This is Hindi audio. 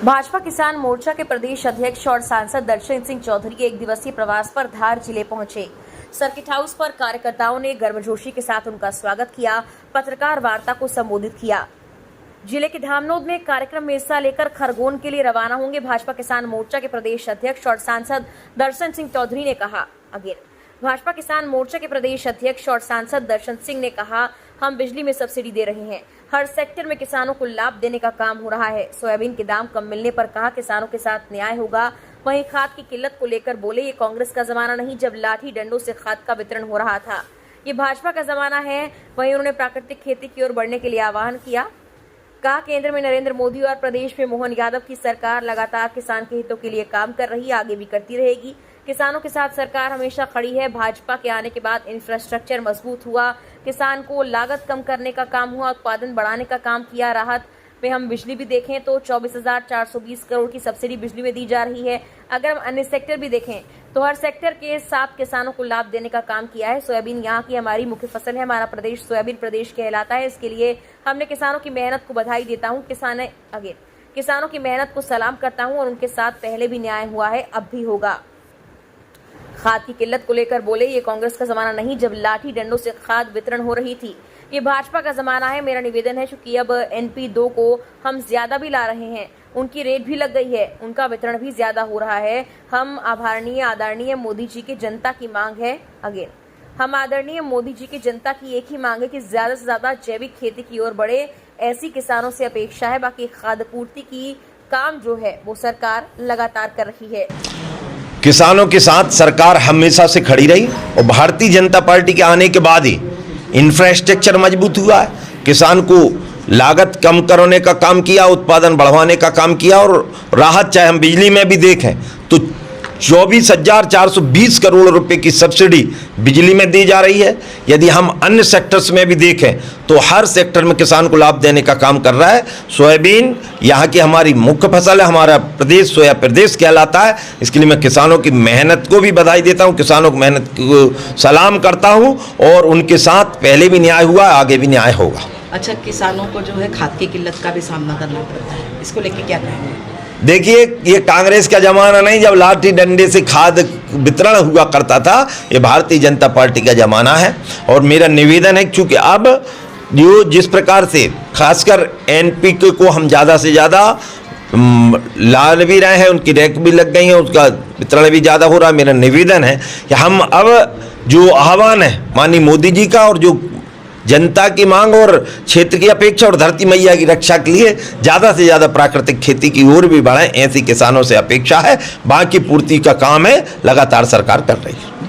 भाजपा किसान मोर्चा के प्रदेश अध्यक्ष और सांसद दर्शन सिंह चौधरी एक दिवसीय प्रवास पर धार जिले पहुंचे। सर्किट हाउस पर कार्यकर्ताओं ने गर्मजोशी के साथ उनका स्वागत किया, पत्रकार वार्ता को संबोधित किया। जिले के धामनोद में कार्यक्रम में हिस्सा लेकर खरगोन के लिए रवाना होंगे भाजपा किसान मोर्चा के प्रदेश अध्यक्ष और सांसद दर्शन सिंह चौधरी ने कहा। भाजपा किसान मोर्चा के प्रदेश अध्यक्ष और सांसद दर्शन सिंह ने कहा, हम बिजली में सब्सिडी दे रहे हैं, हर सेक्टर में किसानों को लाभ देने का काम हो रहा है। सोयाबीन के दाम कम मिलने पर कहा किसानों के साथ न्याय होगा। वहीं खाद की किल्लत को लेकर बोले, ये कांग्रेस का जमाना नहीं जब लाठी डंडों से खाद का वितरण हो रहा था, ये भाजपा का जमाना है। वहीं उन्होंने प्राकृतिक खेती की ओर बढ़ने के लिए आह्वान किया। कहा, केंद्र में नरेंद्र मोदी और प्रदेश में मोहन यादव की सरकार लगातार किसान के हितों के लिए काम कर रही है, आगे भी करती रहेगी। किसानों के साथ सरकार हमेशा खड़ी है। भाजपा के आने के बाद इंफ्रास्ट्रक्चर मजबूत हुआ, किसान को लागत कम करने का काम हुआ, उत्पादन बढ़ाने का काम किया। राहत में हम बिजली भी देखें तो 24,420 करोड़ की सब्सिडी बिजली में दी जा रही है। अगर हम अन्य सेक्टर भी देखें तो हर सेक्टर के साथ किसानों को लाभ देने का काम किया है। सोयाबीन यहाँ की हमारी मुख्य फसल है, हमारा प्रदेश सोयाबीन प्रदेश कहलाता है। इसके लिए हमने किसानों की मेहनत को बधाई देता हूँ। किसानों की मेहनत को सलाम करता हूँ और उनके साथ पहले भी न्याय हुआ है, अब भी होगा। खाद की किल्लत को लेकर बोले, ये कांग्रेस का जमाना नहीं जब लाठी डंडों से खाद वितरण हो रही थी, ये भाजपा का जमाना है। मेरा निवेदन है चूंकि अब NP2 को हम ज्यादा भी ला रहे हैं, उनकी रेट भी लग गई है, उनका वितरण भी ज्यादा हो रहा है। हम आदरणीय मोदी जी की जनता की मांग है। हम आदरणीय मोदी जी की जनता की एक ही मांग है कि ज्यादा से ज्यादा जैविक खेती की ओर बढ़े, ऐसी किसानों से अपेक्षा है। बाकी खाद पूर्ति की काम जो है वो सरकार लगातार कर रही है। किसानों के साथ सरकार हमेशा से खड़ी रही और भारतीय जनता पार्टी के आने के बाद ही इंफ्रास्ट्रक्चर मजबूत हुआ है। किसान को लागत कम करने का काम किया, उत्पादन बढ़वाने का काम किया और राहत चाहे हम बिजली में भी देखें तो 24,420 करोड़ रुपए की सब्सिडी बिजली में दी जा रही है। यदि हम अन्य सेक्टर्स में भी देखें तो हर सेक्टर में किसान को लाभ देने का काम कर रहा है। सोयाबीन यहाँ की हमारी मुख्य फसल है, हमारा प्रदेश सोया प्रदेश कहलाता है। इसके लिए मैं किसानों की मेहनत को भी बधाई देता हूँ, किसानों की मेहनत को सलाम करता हूँ और उनके साथ पहले भी न्याय हुआ, आगे भी न्याय होगा। अच्छा, किसानों को जो है खाद की किल्लत का भी सामना करना पड़ता है, इसको लेके क्या कहेंगे? देखिए, ये कांग्रेस का जमाना नहीं जब लाठी डंडे से खाद वितरण हुआ करता था, ये भारतीय जनता पार्टी का जमाना है। और मेरा निवेदन है चूंकि अब जो जिस प्रकार से खासकर NP को हम ज़्यादा से ज़्यादा ला भी रहे हैं, उनकी रैक भी लग गई है, उसका वितरण भी ज़्यादा हो रहा है। मेरा निवेदन है कि हम अब जो आह्वान है माननीय मोदी जी का और जो जनता की मांग और क्षेत्र की अपेक्षा और धरती मैया की रक्षा के लिए ज़्यादा से ज़्यादा प्राकृतिक खेती की ओर भी बढ़ें, ऐसी किसानों से अपेक्षा है। बाकी पूर्ति का काम है लगातार सरकार कर रही है।